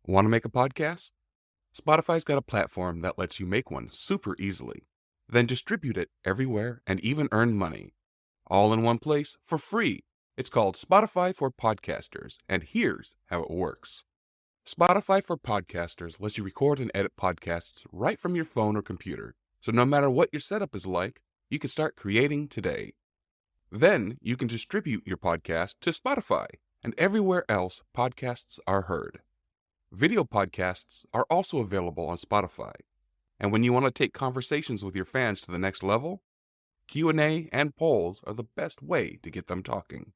Want to make a podcast? Spotify's got a platform that lets you make one super easily, then distribute it everywhere and even earn money. All in one place for free. It's called Spotify for Podcasters, and here's how it works. Spotify for Podcasters lets you record and edit podcasts right from your phone or computer, so no matter what your setup is like, you can start creating today. Then you can distribute your podcast to Spotify and everywhere else podcasts are heard. Video podcasts are also available on Spotify. And when you want to take conversations with your fans to the next level, Q&A and polls are the best way to get them talking.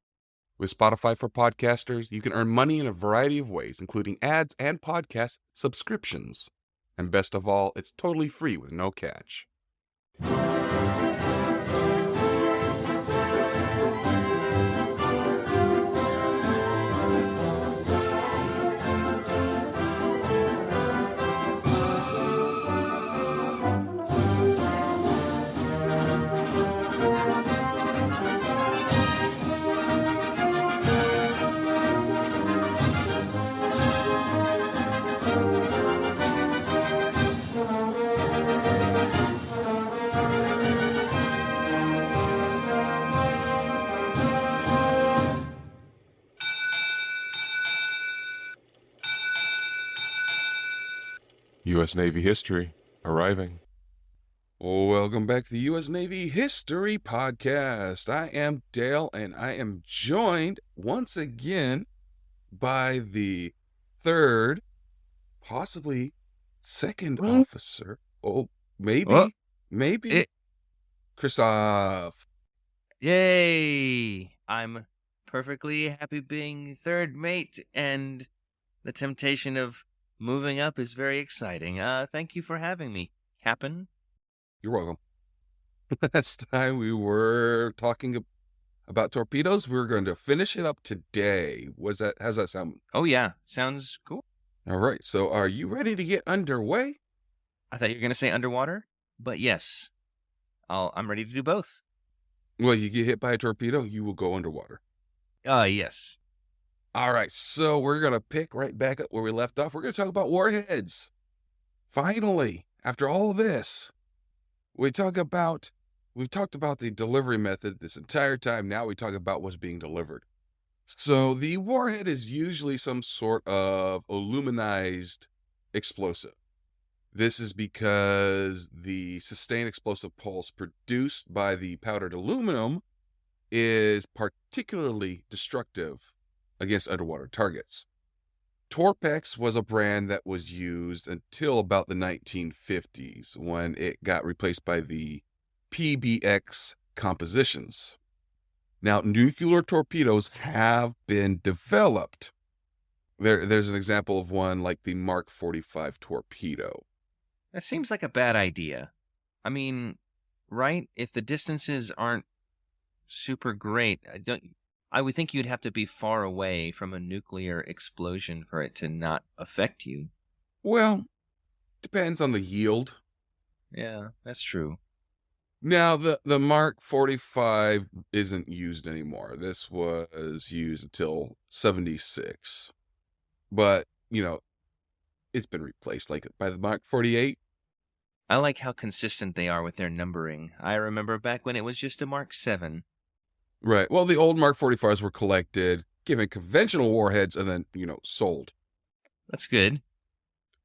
With Spotify for Podcasters, you can earn money in a variety of ways, including ads and podcast subscriptions. And best of all, it's totally free with no catch. U.S. Navy history arriving. Welcome back to the U.S. Navy History Podcast. I am Dale, and I am joined once again by the third, possibly second officer. Oh, maybe, Christoph. Yay! I'm perfectly happy being third mate, and the temptation of moving up is very exciting. Thank you for having me, Captain. You're welcome. Last time we were talking about torpedoes. We're going to finish it up today. How's that sound? Oh yeah, sounds cool. All right, so are you ready to get underway? I thought you were going to say underwater, but yes, I'm ready to do both. Well, you get hit by a torpedo, you will go underwater. Yes. All right, so we're going to pick right back up where we left off. We're going to talk about warheads. Finally, after all of this, we've talked about the delivery method this entire time. Now we talk about what's being delivered. So the warhead is usually some sort of aluminized explosive. This is because the sustained explosive pulse produced by the powdered aluminum is particularly destructive against underwater targets. Torpex was a brand that was used until about the 1950s, when it got replaced by the PBX compositions. Now, nuclear torpedoes have been developed. There's an example of one like the Mark 45 torpedo. That seems like a bad idea. I mean, right? If the distances aren't super great, I would think you'd have to be far away from a nuclear explosion for it to not affect you. Well, depends on the yield. Yeah, that's true. Now, the Mark 45 isn't used anymore. This was used until 76. But, it's been replaced like by the Mark 48. I like how consistent they are with their numbering. I remember back when it was just a Mark 7. Right. Well, the old Mark 45s were collected, given conventional warheads, and then, sold. That's good,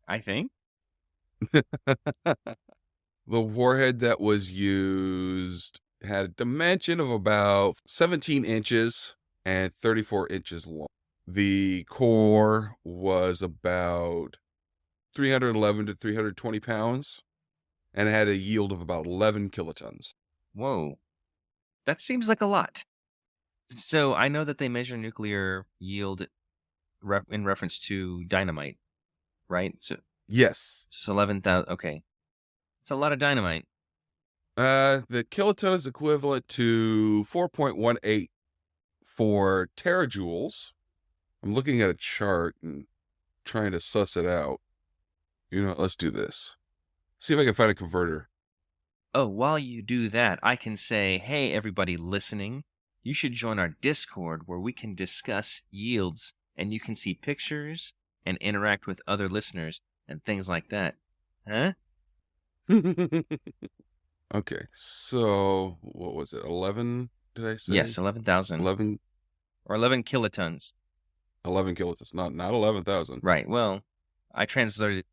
I think. The warhead that was used had a dimension of about 17 inches and 34 inches long. The core was about 311 to 320 pounds, and it had a yield of about 11 kilotons. Whoa. That seems like a lot. So I know that they measure nuclear yield in reference to dynamite, right? So Yes. So 11,000. Okay. It's a lot of dynamite. The kiloton is equivalent to 4.18 for terajoules. I'm looking at a chart and trying to suss it out. Let's do this. See if I can find a converter. Oh, while you do that, I can say, hey, everybody listening, you should join our Discord where we can discuss yields and you can see pictures and interact with other listeners and things like that. Huh? Okay, so what was it? 11, did I say? Yes, 11,000 11, or 11 kilotons. 11 kilotons, not 11,000. Right. Well, I translated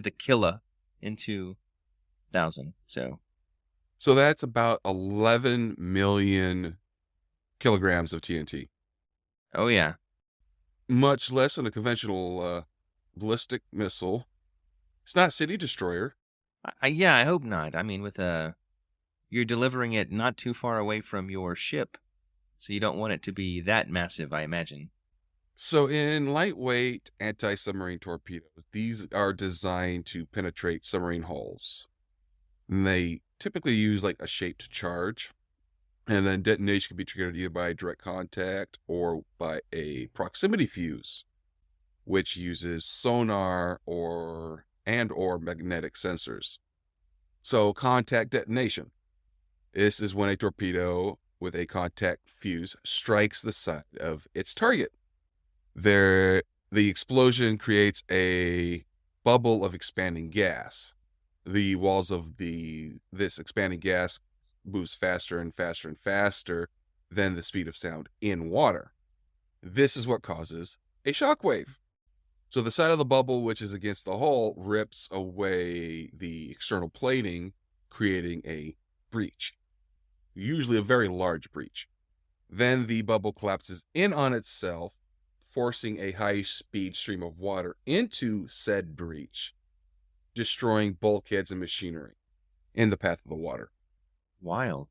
the killa into thousand. So, So that's about 11 million kilograms of TNT. oh yeah. Much less than a conventional ballistic missile. It's not a city destroyer. Yeah, I hope not. I mean, with you're delivering it not too far away from your ship, so you don't want it to be that massive, I imagine. So in lightweight anti-submarine torpedoes, these are designed to penetrate submarine hulls. And they typically use like a shaped charge. And then detonation can be triggered either by direct contact or by a proximity fuse, which uses sonar or magnetic sensors. So contact detonation. This is when a torpedo with a contact fuse strikes the side of its target. The explosion creates a bubble of expanding gas. The walls of this expanding gas moves faster and faster and faster than the speed of sound in water. This is what causes a shock wave. So the side of the bubble, which is against the hull, rips away the external plating, creating a breach, usually a very large breach. Then the bubble collapses in on itself, forcing a high-speed stream of water into said breach, destroying bulkheads and machinery in the path of the water. Wild.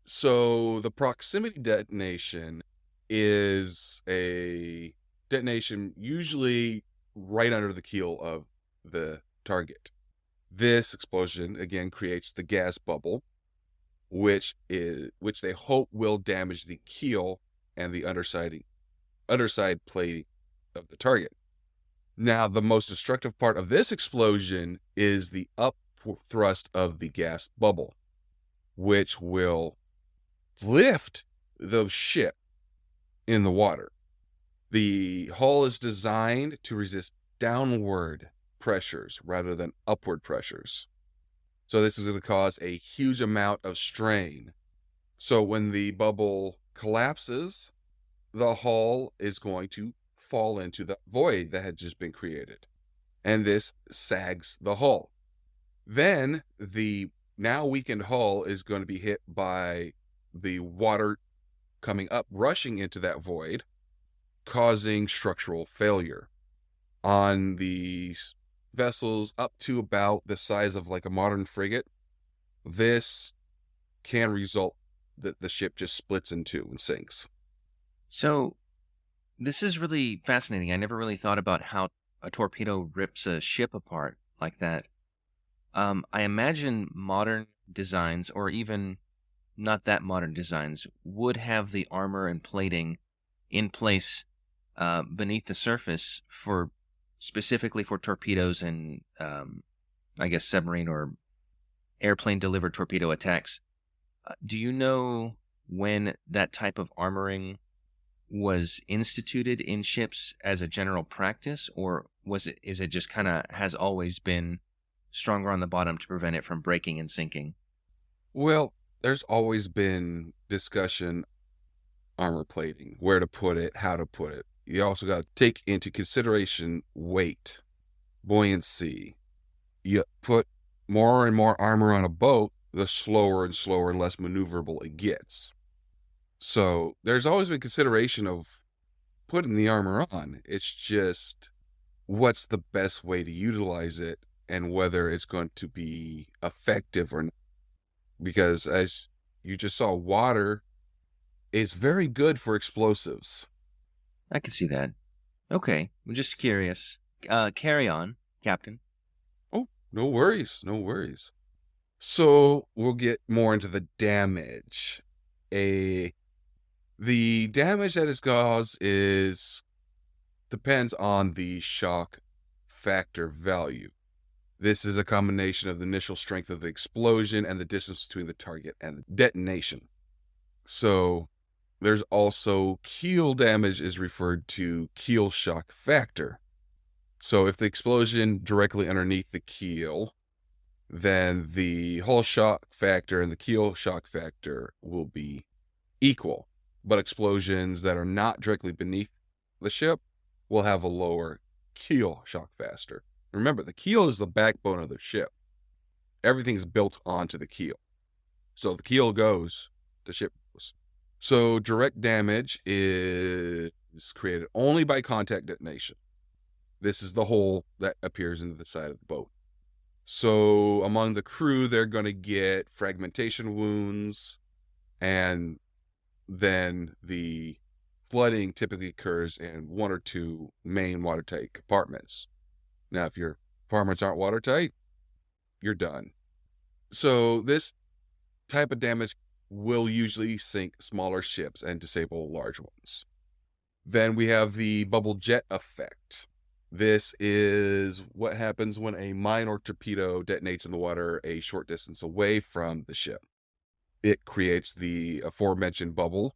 So the proximity detonation is a detonation usually right under the keel of the target. This explosion again creates the gas bubble, which they hope will damage the keel and the underside plating of the target. Now, the most destructive part of this explosion is the up thrust of the gas bubble, which will lift the ship in the water. The hull is designed to resist downward pressures rather than upward pressures. So this is going to cause a huge amount of strain. So when the bubble collapses, the hull is going to fall into the void that had just been created. And this sags the hull. Then the now weakened hull is going to be hit by the water coming up, rushing into that void, causing structural failure. On the vessels up to about the size of like a modern frigate, this can result that the ship just splits in two and sinks. So, this is really fascinating. I never really thought about how a torpedo rips a ship apart like that. I imagine modern designs, or even not that modern designs, would have the armor and plating in place beneath the surface for specifically for torpedoes and I guess submarine or airplane delivered torpedo attacks. Do you know when that type of armoring was instituted in ships as a general practice, or is it just kind of has always been stronger on the bottom to prevent it from breaking and sinking? Well, there's always been discussion armor plating, where to put it, how to put it. You also got to take into consideration weight, buoyancy. You put more and more armor on a boat, the slower and slower and less maneuverable it gets. So there's always been consideration of putting the armor on. It's just what's the best way to utilize it and whether it's going to be effective or not. Because as you just saw, water is very good for explosives. I can see that. Okay, I'm just curious. Carry on, Captain. Oh, no worries, no worries. So we'll get more into the damage. The damage that is caused depends on the shock factor value. This is a combination of the initial strength of the explosion and the distance between the target and the detonation. So there's also keel damage is referred to keel shock factor. So if the explosion directly underneath the keel, then the hull shock factor and the keel shock factor will be equal. But explosions that are not directly beneath the ship will have a lower keel shock factor. Remember, the keel is the backbone of the ship. Everything's built onto the keel. So if the keel goes, the ship goes. So direct damage is created only by contact detonation. This is the hole that appears into the side of the boat. So among the crew, they're going to get fragmentation wounds, and then the flooding typically occurs in 1 or 2 main watertight compartments. Now, if your compartments aren't watertight, you're done. So this type of damage will usually sink smaller ships and disable large ones. Then we have the bubble jet effect. This is what happens when a mine or torpedo detonates in the water a short distance away from the ship. It creates the aforementioned bubble,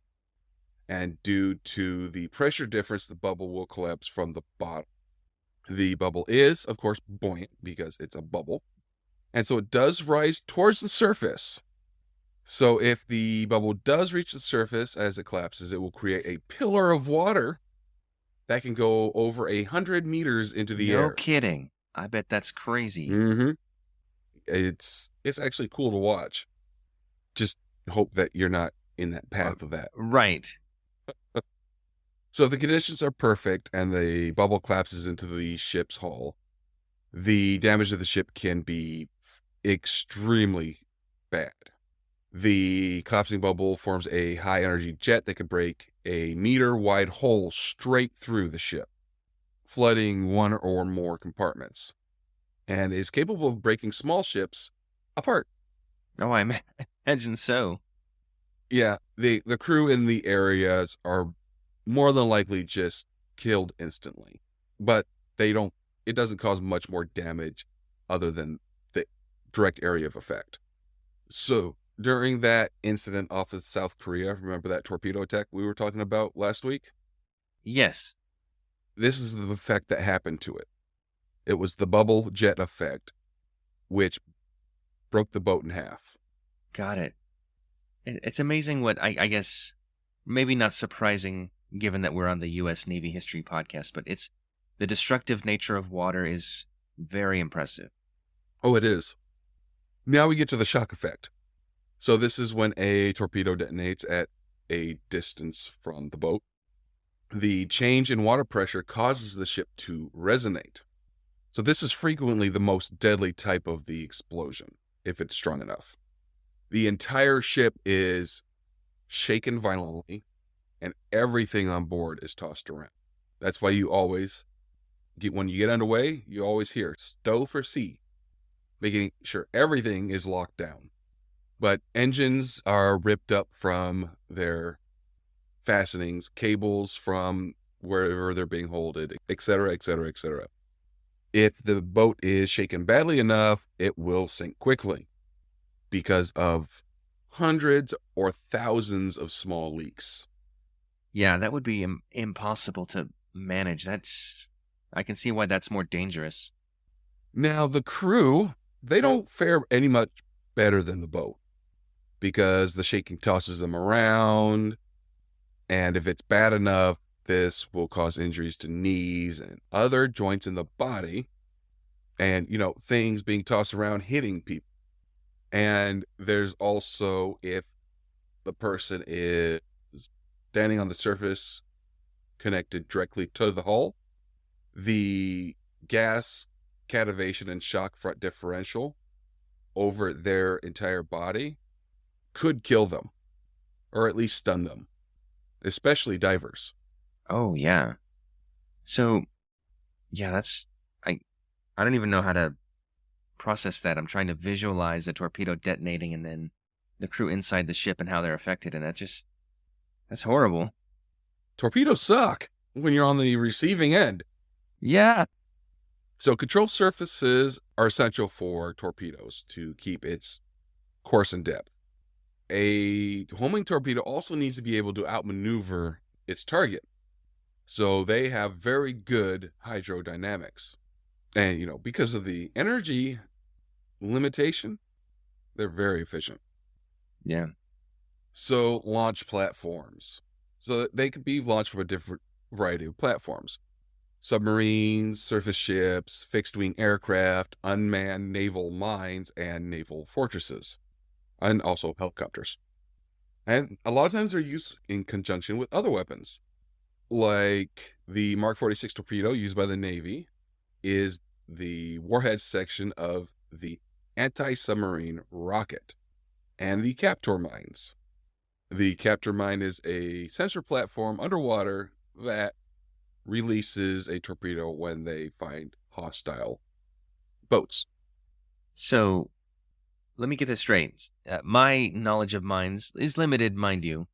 and due to the pressure difference, the bubble will collapse from the bottom. The bubble is, of course, buoyant because it's a bubble, and so it does rise towards the surface. So if the bubble does reach the surface as it collapses, it will create a pillar of water that can go over 100 meters into the air. No kidding. I bet that's crazy. Mm-hmm. It's actually cool to watch. Just hope that you're not in that path of that. Right. So if the conditions are perfect and the bubble collapses into the ship's hull, the damage to the ship can be extremely bad. The collapsing bubble forms a high-energy jet that could break a meter-wide hole straight through the ship, flooding 1 or more compartments, and is capable of breaking small ships apart. Oh, I imagine so. Yeah, the crew in the areas are more than likely just killed instantly, but it doesn't cause much more damage other than the direct area of effect. So during that incident off of South Korea, remember that torpedo attack we were talking about last week? Yes. This is the effect that happened to it. It was the bubble jet effect, which broke the boat in half. Got it. It's amazing what I guess, maybe not surprising given that we're on the U.S. Navy history podcast, but it's the destructive nature of water is very impressive. Oh, it is. Now we get to the shock effect. So this is when a torpedo detonates at a distance from the boat. The change in water pressure causes the ship to resonate. So this is frequently the most deadly type of the explosion, if it's strong enough. The entire ship is shaken violently, and everything on board is tossed around. That's why you always, when you get underway, you always hear stow for sea, making sure everything is locked down. But engines are ripped up from their fastenings, cables from wherever they're being holded, etc., etc., etc. If the boat is shaken badly enough, it will sink quickly because of hundreds or thousands of small leaks. Yeah, that would be impossible to manage. I can see why that's more dangerous. Now, the crew, they don't fare any much better than the boat because the shaking tosses them around, and if it's bad enough, this will cause injuries to knees and other joints in the body, and, things being tossed around hitting people. And there's also, if the person is standing on the surface connected directly to the hull, the gas cativation and shock front differential over their entire body could kill them, or at least stun them, especially divers. Oh, yeah. So, yeah, I don't even know how to process that. I'm trying to visualize a torpedo detonating and then the crew inside the ship and how they're affected, and that's horrible. Torpedoes suck when you're on the receiving end. Yeah. So control surfaces are essential for torpedoes to keep its course and depth. A homing torpedo also needs to be able to outmaneuver its target. So they have very good hydrodynamics. And, because of the energy limitation, they're very efficient. Yeah. So launch platforms. So they could be launched from a different variety of platforms. Submarines, surface ships, fixed-wing aircraft, unmanned naval mines, and naval fortresses. And also helicopters. And a lot of times they're used in conjunction with other weapons. Like the Mark 46 torpedo used by the Navy is the warhead section of the anti-submarine rocket and the Captor mines. The Captor mine is a sensor platform underwater that releases a torpedo when they find hostile boats. So let me get this straight. My knowledge of mines is limited, mind you.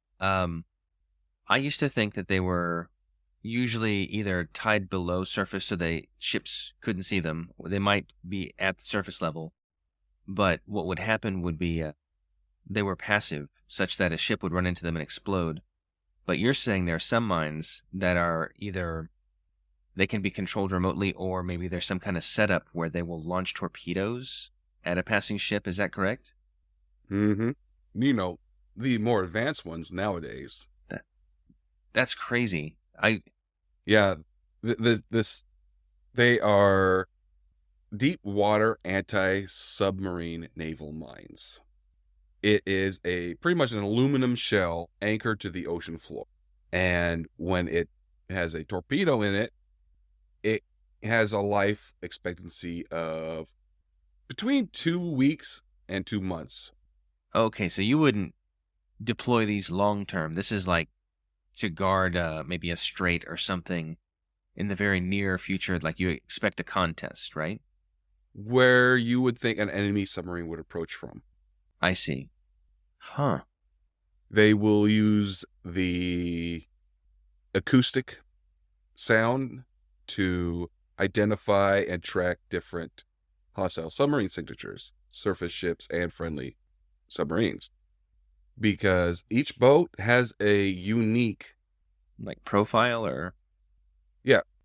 I used to think that they were usually either tied below surface so ships couldn't see them, or they might be at the surface level. But what would happen would be they were passive, such that a ship would run into them and explode. But you're saying there are some mines that are either they can be controlled remotely, or maybe there's some kind of setup where they will launch torpedoes at a passing ship. Is that correct? Mm-hmm. The more advanced ones nowadays. That's crazy. Yeah, they are deep water anti-submarine naval mines. It is pretty much an aluminum shell anchored to the ocean floor. And when it has a torpedo in it, it has a life expectancy of between 2 weeks and 2 months. Okay, so you wouldn't deploy these long term. This is like to guard maybe a strait or something in the very near future, like you expect a contest, right? Where you would think an enemy submarine would approach from. I see. Huh. They will use the acoustic sound to identify and track different hostile submarine signatures, surface ships, and friendly submarines. Because each boat has a unique, Like profile or?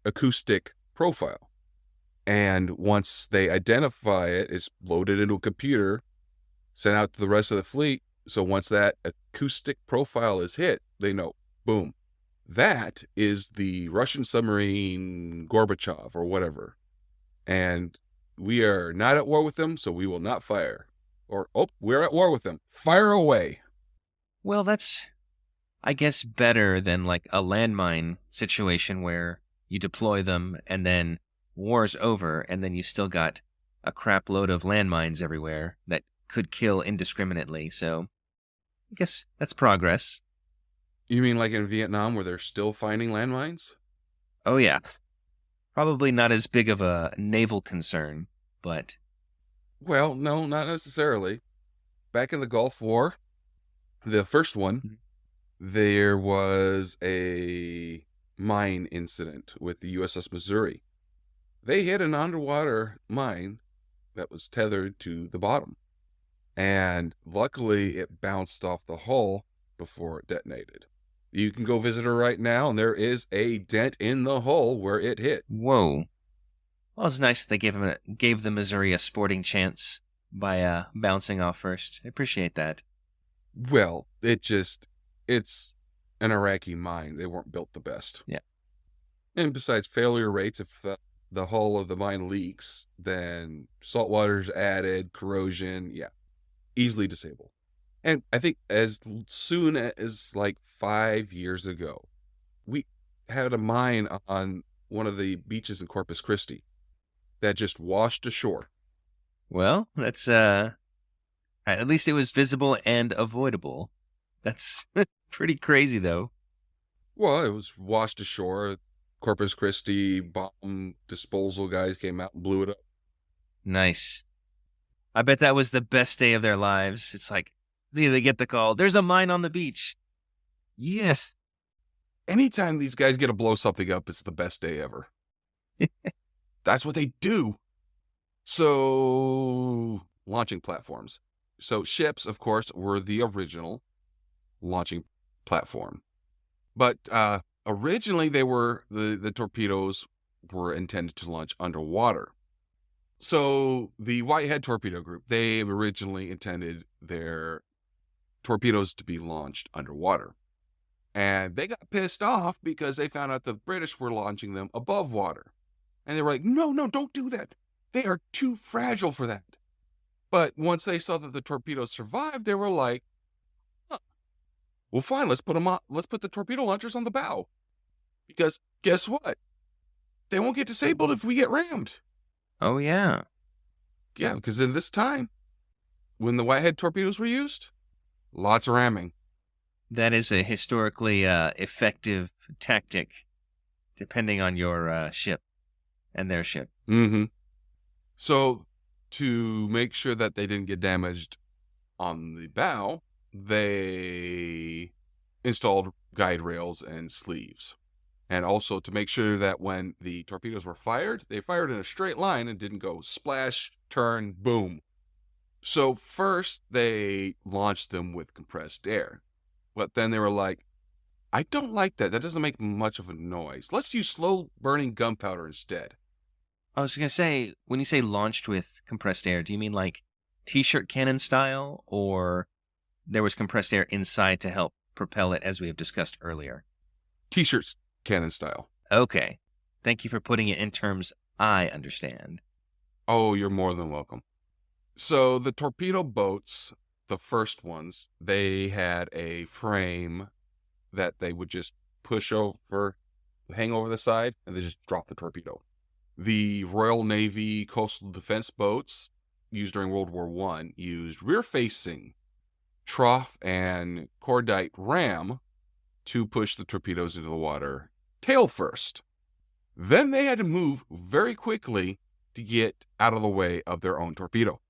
acoustic profile. And once they identify it, it's loaded into a computer, sent out to the rest of the fleet. So once that acoustic profile is hit, they know, boom, that is the Russian submarine Gorbachev or whatever. And we are not at war with them, so we will not fire. Or, we're at war with them. Fire away. Well, that's, I guess, better than like a landmine situation where you deploy them and then war's over and then you still got a crap load of landmines everywhere that could kill indiscriminately. So I guess that's progress. You mean like in Vietnam where they're still finding landmines? Oh, yeah. Probably not as big of a naval concern, but. Well, no, not necessarily. Back in the Gulf War, the first one, there was a mine incident with the USS Missouri. They hit an underwater mine that was tethered to the bottom. And luckily, it bounced off the hull before it detonated. You can go visit her right now, and there is a dent in the hull where it hit. Whoa. Well, it's nice that they gave the Missouri a sporting chance by bouncing off first. I appreciate that. Well, it's an Iraqi mine. They weren't built the best. Yeah. And besides failure rates, if the hull of the mine leaks, then salt water's added, corrosion, easily disabled. And I think as soon as like 5 years ago, we had a mine on one of the beaches in Corpus Christi that just washed ashore. Well, that's at least it was visible and avoidable. That's pretty crazy, though. Well, it was washed ashore. Corpus Christi bomb disposal guys came out and blew it up. Nice. I bet that was the best day of their lives. It's like they get the call. There's a mine on the beach. Yes. Anytime these guys get to blow something up, it's the best day ever. That's what they do. So, launching platforms. So, ships, of course, were the original launching platform. But Originally, they were the torpedoes were intended to launch underwater. So the Whitehead Torpedo Group, they originally intended their torpedoes to be launched underwater. And they got pissed off because they found out the British were launching them above water. And they were like, no, no, don't do that. They are too fragile for that. But once they saw that the torpedoes survived, they were like, huh, well, fine, let's put them on. Let's put the torpedo launchers on the bow. Because guess what? They won't get disabled if we get rammed. Oh, yeah. Yeah, because in this time, when the Whitehead torpedoes were used, lots of ramming. That is a historically effective tactic, depending on your ship and their ship. Mm-hmm. So to make sure that they didn't get damaged on the bow, they installed guide rails and sleeves. And also to make sure that when the torpedoes were fired, they fired in a straight line and didn't go splash, turn, boom. So first they launched them with compressed air. But then they were like, I don't like that. That doesn't make much of a noise. Let's use slow-burning gunpowder instead. I was going to say, when you say launched with compressed air, do you mean like T-shirt cannon style, or there was compressed air inside to help propel it, as we have discussed earlier? T-shirts cannon style. Okay. Thank you for putting it in terms I understand. Oh, you're more than welcome. So the torpedo boats, the first ones, they had a frame that they would just push over, hang over the side, and they just drop the torpedo. The Royal Navy coastal defense boats used during World War I used rear-facing trough and cordite ram to push the torpedoes into the water tail first. Then they had to move very quickly to get out of the way of their own torpedo.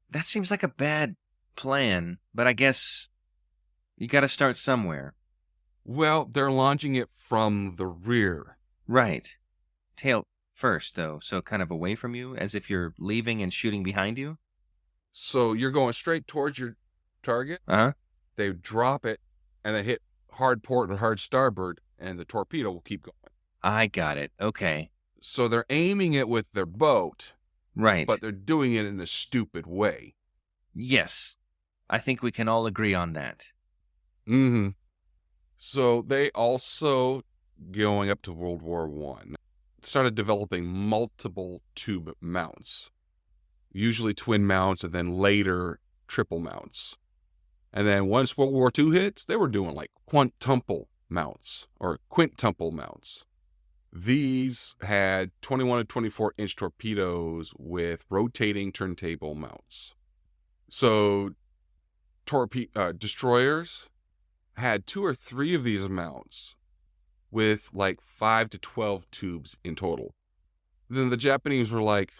That seems like a bad plan, but I guess you got to start somewhere. Well, they're launching it from the rear. Right. Tail first, though, so kind of away from you, as if you're leaving and shooting behind you? So you're going straight towards your target. Uh-huh. They drop it, and they hit hard port and hard starboard, and the torpedo will keep going. I got it. Okay. So they're aiming it with their boat, Right. but they're doing it in a stupid way. Yes. I think we can all agree on that. Mm-hmm. So they also, going up to World War I, started developing multiple tube mounts, usually twin mounts, and then later triple mounts. And then once World War II hits, they were doing like quintuple mounts. These had 21 to 24-inch torpedoes with rotating turntable mounts. So destroyers had 2 or 3 of these mounts with like 5 to 12 tubes in total. Then the Japanese were like,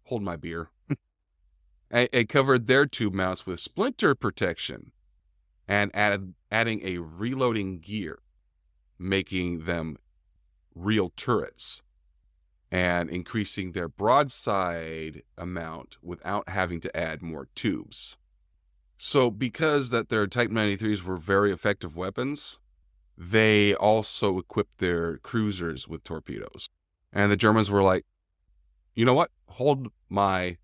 hold my beer. They covered their tube mounts with splinter protection and adding a reloading gear, making them real turrets and increasing their broadside amount without having to add more tubes. So because that their Type 93s were very effective weapons, they also equipped their cruisers with torpedoes. And the Germans were like, you know what? Hold my...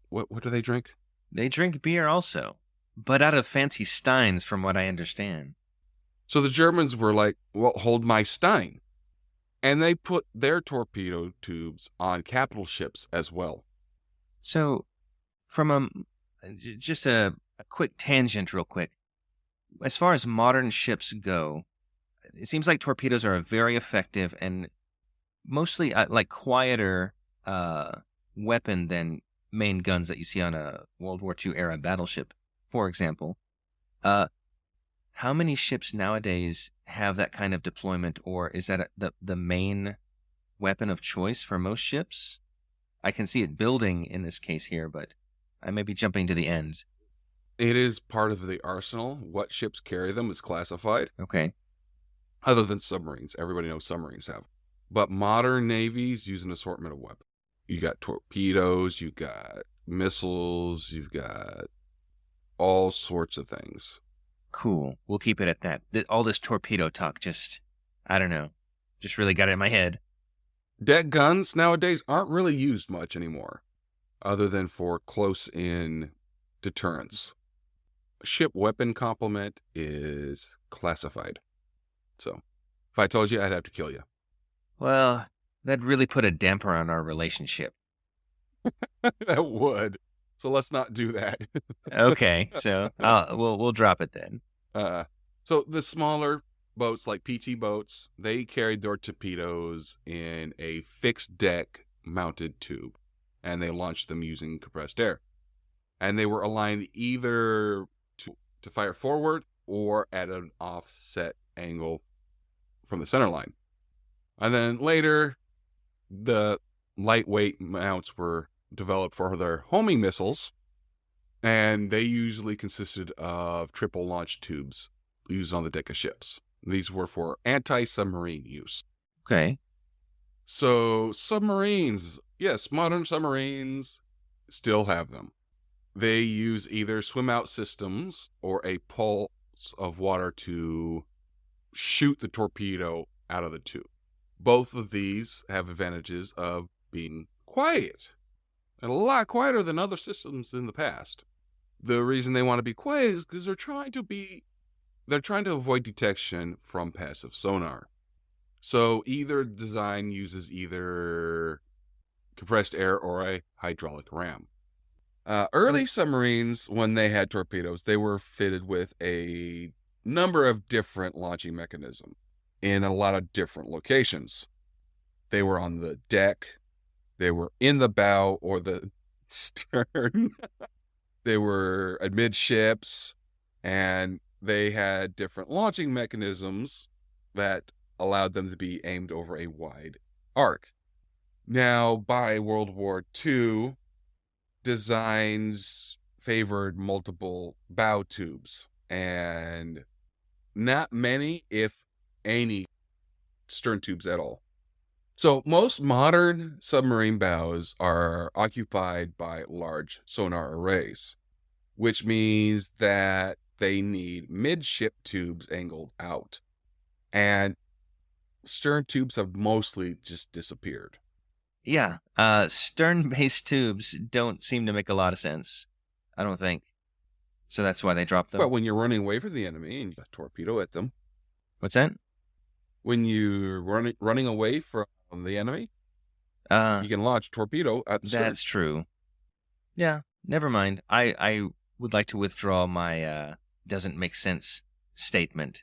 What do they drink? They drink beer also, but out of fancy steins, from what I understand. So the Germans were like, well, hold my stein. And they put their torpedo tubes on capital ships as well. So, from just a quick tangent real quick, as far as modern ships go, it seems like torpedoes are a very effective and mostly like quieter weapon than main guns that you see on a World War II era battleship, for example. How many ships nowadays have that kind of deployment, or is that the main weapon of choice for most ships? I can see it building in this case here, but I may be jumping to the ends. It is part of the arsenal. What ships carry them is classified. Okay. Other than submarines. Everybody knows submarines have. But modern navies use an assortment of weapons. You got torpedoes, you got missiles, you've got all sorts of things. Cool. We'll keep it at that. All this torpedo talk just I don't know. Just really got it in my head. Deck guns nowadays aren't really used much anymore, other than for close-in deterrence. A ship weapon complement is classified. So, if I told you, I'd have to kill you. Well, that really put a damper on our relationship. That would. So let's not do that. Okay, so we'll drop it then. uh, so the smaller boats, like PT boats, they carried their torpedoes in a fixed deck mounted tube, and they launched them using compressed air. And they were aligned either to fire forward or at an offset angle from the center line. And then later, the lightweight mounts were developed for their homing missiles, and they usually consisted of triple launch tubes used on the deck of ships. These were for anti-submarine use. Okay. So submarines, yes, modern submarines still have them. They use either swim-out systems or a pulse of water to shoot the torpedo out of the tube. Both of these have advantages of being quiet, and a lot quieter than other systems in the past. The reason they want to be quiet is because they're trying to avoid detection from passive sonar. So either design uses either compressed air or a hydraulic ram. Early submarines, when they had torpedoes, they were fitted with a number of different launching mechanisms in a lot of different locations. They were on the deck, they were in the bow or the stern, they were amidships, and they had different launching mechanisms that allowed them to be aimed over a wide arc. Now, by World War II, designs favored multiple bow tubes, and not many, if any, stern tubes at all. So most modern submarine bows are occupied by large sonar arrays, which means that they need midship tubes angled out, and stern tubes have mostly just disappeared. Yeah. Stern-based tubes don't seem to make a lot of sense. I don't think. So that's why they dropped them. Well, when you're running away from the enemy and you torpedo at them. What's that? When you're running away from the enemy, you can launch a torpedo at the stern. That's true. Yeah, never mind. I would like to withdraw my doesn't make sense statement.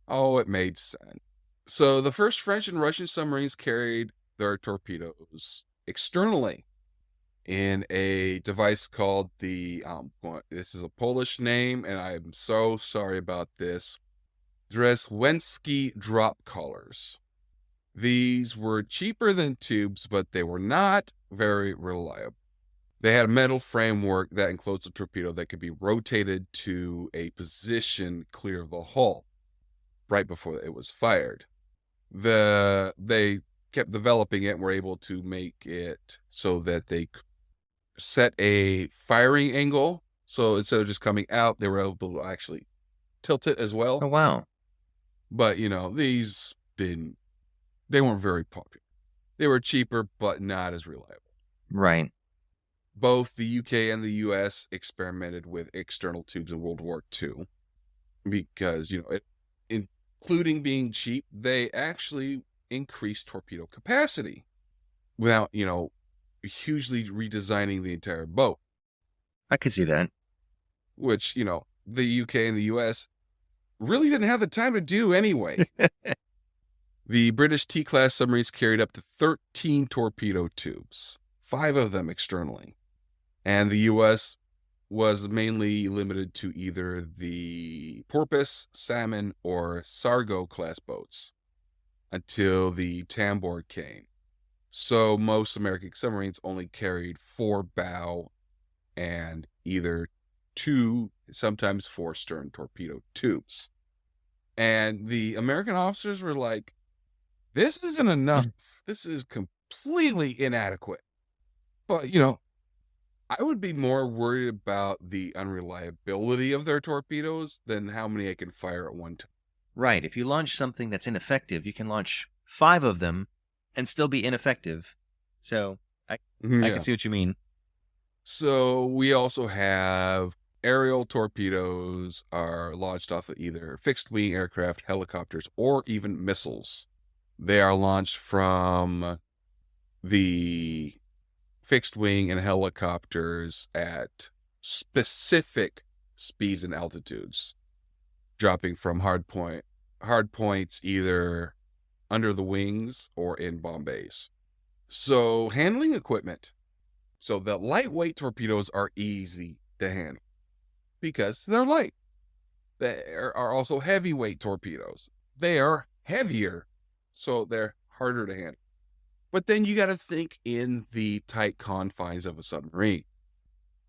Oh, it made sense. So the first French and Russian submarines carried their torpedoes externally in a device called the, this is a Polish name, and I'm so sorry about this, Drzewiecki drop collars. These were cheaper than tubes, but they were not very reliable. They had a metal framework that enclosed a torpedo that could be rotated to a position clear of the hull right before it was fired. They kept developing it and were able to make it so that they set a firing angle. So instead of just coming out, they were able to actually tilt it as well. Oh, wow. But, these they weren't very popular. They were cheaper, but not as reliable. Right. Both the UK and the US experimented with external tubes in World War II because, including being cheap, they actually increased torpedo capacity without, hugely redesigning the entire boat. I could see that. Which, the UK and the US really didn't have the time to do anyway. The British T-class submarines carried up to 13 torpedo tubes, 5 of them externally. And the US was mainly limited to either the Porpoise, Salmon, or Sargo class boats until the Tambor came. So most American submarines only carried 4 bow and either 2, sometimes 4 stern torpedo tubes. And the American officers were like, this isn't enough. This is completely inadequate. But, I would be more worried about the unreliability of their torpedoes than how many I can fire at one time. Right. If you launch something that's ineffective, you can launch 5 of them and still be ineffective. So I can Yeah. see what you mean. So we also have aerial torpedoes are launched off of either fixed wing aircraft, helicopters, or even missiles. They are launched from the fixed wing and helicopters at specific speeds and altitudes, dropping from hard points either under the wings or in bomb bays. So handling equipment. So the lightweight torpedoes are easy to handle because they're light. There are also heavyweight torpedoes. They are heavier, so they're harder to handle. But then you got to think in the tight confines of a submarine.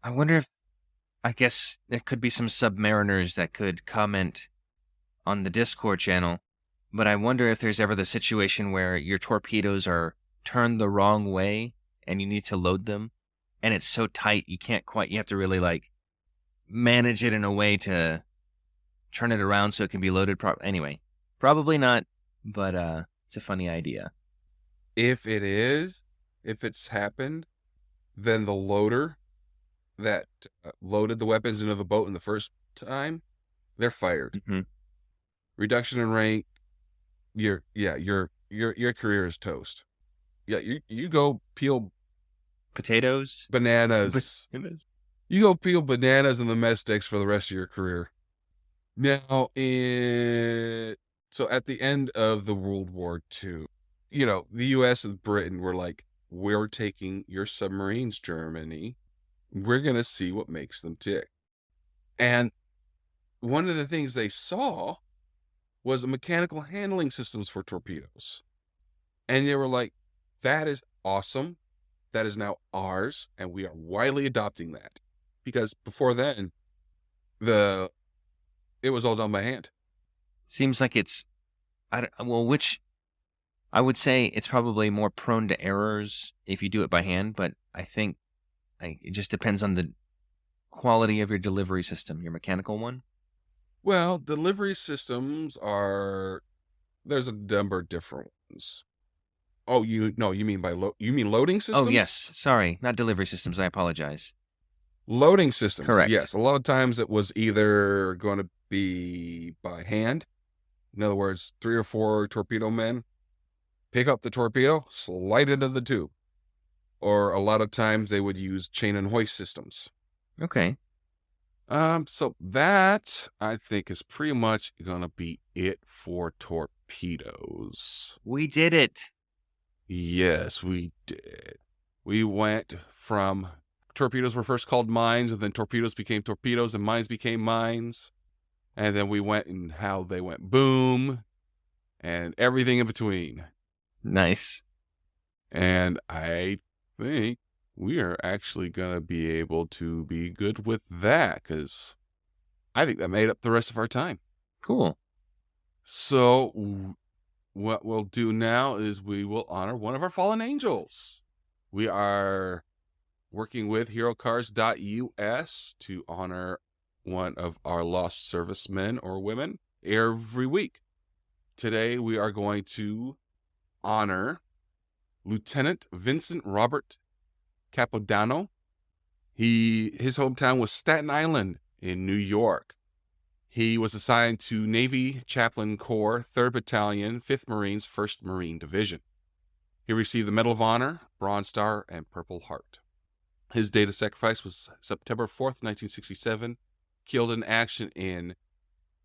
I wonder if, I guess there could be some submariners that could comment on the Discord channel, but I wonder if there's ever the situation where your torpedoes are turned the wrong way and you need to load them, and it's so tight you can't quite, you have to really like manage it in a way to turn it around so it can be loaded properly. Anyway, probably not, but it's a funny idea. If it's happened, then the loader that loaded the weapons into the boat in the first time, they're fired. Hmm. Reduction in rank, your career is toast. Yeah, you go peel Potatoes. bananas. You go peel bananas in the mess sticks for the rest of your career. Now, so at the end of the World War II, the U.S. and Britain were like, we're taking your submarines, Germany. We're going to see what makes them tick. And one of the things they saw was mechanical handling systems for torpedoes. And they were like, that is awesome. That is now ours. And we are widely adopting that. Because before then, it was all done by hand. Seems like it's, which I would say it's probably more prone to errors if you do it by hand, but I think it just depends on the quality of your delivery system, your mechanical one. Well, delivery systems there's a number of different ones. Oh, you mean you mean loading systems? Oh, yes. Sorry, not delivery systems. I apologize. Loading systems. Correct. Yes. A lot of times it was either going to be by hand. In other words, 3 or 4 torpedo men pick up the torpedo, slide it into the tube. Or a lot of times they would use chain and hoist systems. Okay. So that I think is pretty much gonna be it for torpedoes. We did it. Yes, we did. We went from torpedoes were first called mines, and then torpedoes became torpedoes, and mines became mines. And then we went and how they went boom, and everything in between. Nice. And I think we are actually going to be able to be good with that, because I think that made up the rest of our time. Cool. So what we'll do now is we will honor one of our fallen angels. We are working with HeroCars.us to honor one of our lost servicemen or women every week. Today we are going to honor Lieutenant Vincent Robert Capodano. His hometown was Staten Island in New York. He was assigned to Navy Chaplain Corps, 3rd Battalion, 5th Marines, 1st Marine Division. He received the Medal of Honor, Bronze Star, and Purple Heart. His date of sacrifice was September 4th, 1967, killed in action in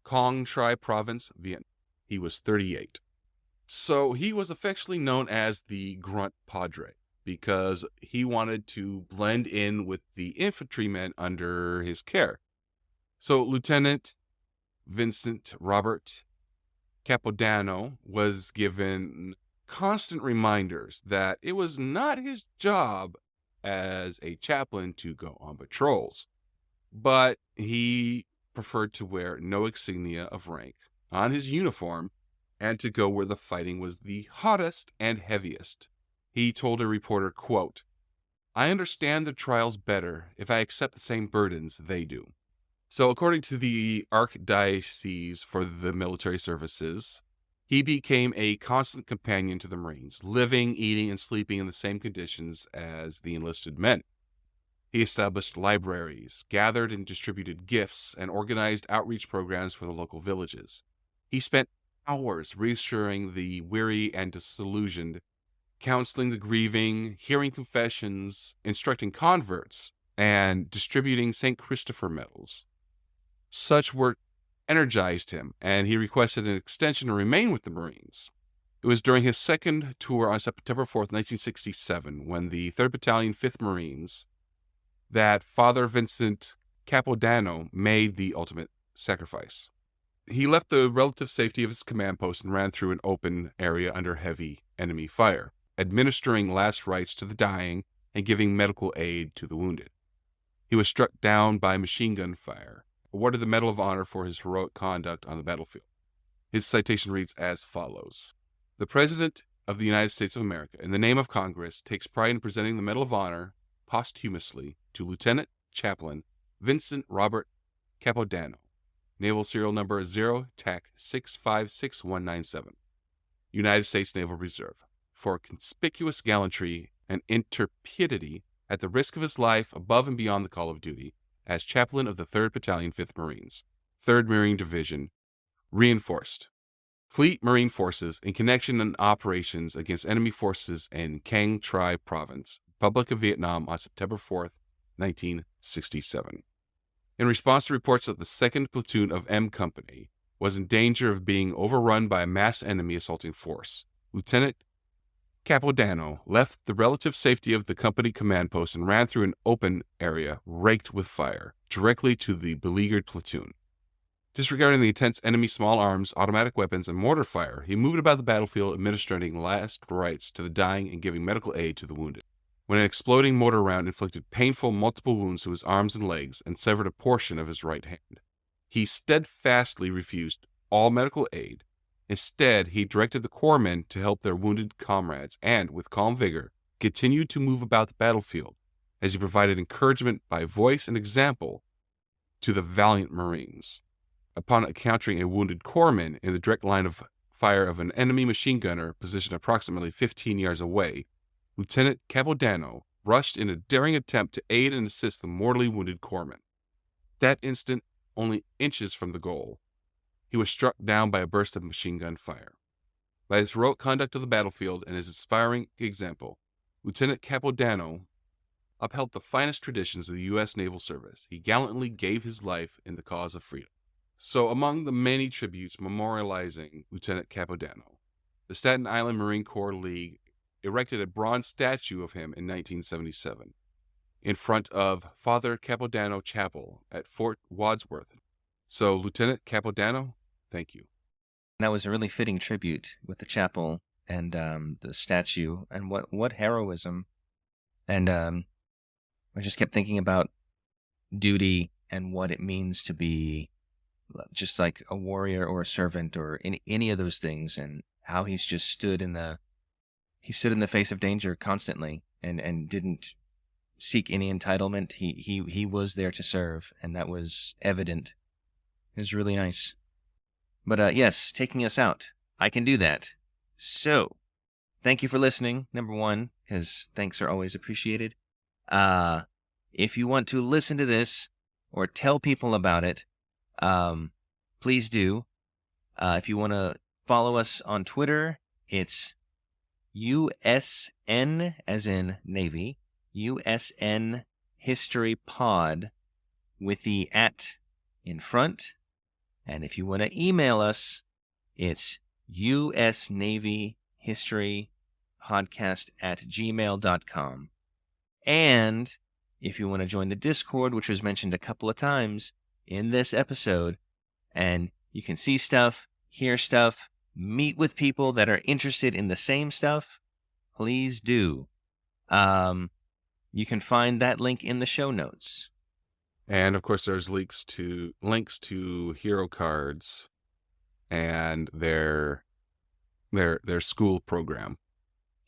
Quang Tri Province, Vietnam. He was 38. So he was affectionately known as the Grunt Padre because he wanted to blend in with the infantrymen under his care. So Lieutenant Vincent Robert Capodano was given constant reminders that it was not his job as a chaplain to go on patrols, but he preferred to wear no insignia of rank on his uniform and to go where the fighting was the hottest and heaviest. He told a reporter, quote, "I understand the trials better if I accept the same burdens they do." So, according to the Archdiocese for the Military Services, he became a constant companion to the Marines, living, eating, and sleeping in the same conditions as the enlisted men. He established libraries, gathered and distributed gifts, and organized outreach programs for the local villages. He spent hours reassuring the weary and disillusioned, counseling the grieving, hearing confessions, instructing converts, and distributing St. Christopher medals. Such work energized him, and he requested an extension to remain with the Marines. It was during his second tour on September 4th, 1967, when the 3rd Battalion, 5th Marines, that Father Vincent Capodanno made the ultimate sacrifice. He left the relative safety of his command post and ran through an open area under heavy enemy fire, administering last rites to the dying and giving medical aid to the wounded. He was struck down by machine gun fire, awarded the Medal of Honor for his heroic conduct on the battlefield. His citation reads as follows: "The President of the United States of America, in the name of Congress, takes pride in presenting the Medal of Honor posthumously to Lieutenant Chaplain Vincent Robert Capodanno, Naval Serial Number 0-TAC 656197, United States Naval Reserve, for conspicuous gallantry and intrepidity at the risk of his life above and beyond the call of duty, as chaplain of the 3rd Battalion, 5th Marines, 3rd Marine Division, reinforced Fleet Marine Forces in connection and operations against enemy forces in Quang Tri Province, Republic of Vietnam, on September 4th, 1967. In response to reports that the 2nd Platoon of M Company was in danger of being overrun by a mass enemy assaulting force, Lieutenant Capodanno left the relative safety of the company command post and ran through an open area raked with fire, directly to the beleaguered platoon. Disregarding the intense enemy small arms, automatic weapons, and mortar fire, he moved about the battlefield administering last rites to the dying and giving medical aid to the wounded. When an exploding mortar round inflicted painful multiple wounds to his arms and legs and severed a portion of his right hand, he steadfastly refused all medical aid. Instead, he directed the corpsmen to help their wounded comrades and, with calm vigor, continued to move about the battlefield as he provided encouragement by voice and example to the valiant Marines. Upon encountering a wounded corpsman in the direct line of fire of an enemy machine gunner positioned approximately 15 yards away, Lieutenant Capodanno rushed in a daring attempt to aid and assist the mortally wounded corpsman. That instant, only inches from the goal, he was struck down by a burst of machine gun fire. By his heroic conduct of the battlefield and his inspiring example, Lieutenant Capodanno upheld the finest traditions of the U.S. Naval Service. He gallantly gave his life in the cause of freedom. So, among the many tributes memorializing Lieutenant Capodanno, the Staten Island Marine Corps League erected a bronze statue of him in 1977 in front of Father Capodanno Chapel at Fort Wadsworth. So, Lieutenant Capodanno, thank you. That was a really fitting tribute with the chapel and the statue, and what heroism. And I just kept thinking about duty and what it means to be just like a warrior or a servant or any of those things, and how he's just stood in the face of danger constantly and didn't seek any entitlement. He was there to serve, and that was evident. It was really nice. But yes, taking us out. I can do that. So, thank you for listening, number one, because thanks are always appreciated. If you want to listen to this or tell people about it, please do. If you want to follow us on Twitter, it's USN, as in Navy, USN History Pod, with the @ in front. And if you want to email us, it's usnavyhistorypodcast@gmail.com. And if you want to join the Discord, which was mentioned a couple of times in this episode, and you can see stuff, hear stuff, meet with people that are interested in the same stuff, please do. You can find that link in the show notes. And of course, there's links to hero cards and their school program.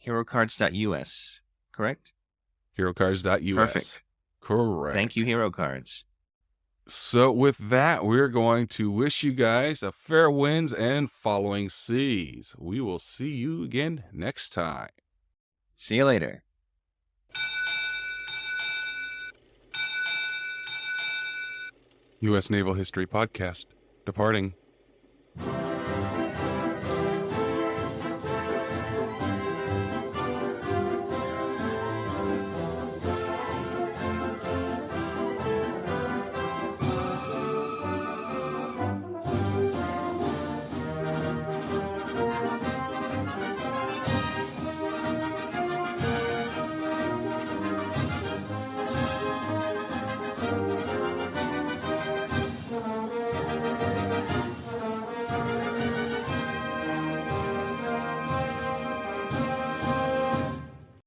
HeroCards.us, correct? HeroCards.us. Perfect. Correct. Thank you, Hero Cards. So with that, we're going to wish you guys a fair winds and following seas. We will see you again next time. See you later. U.S. Naval History Podcast, departing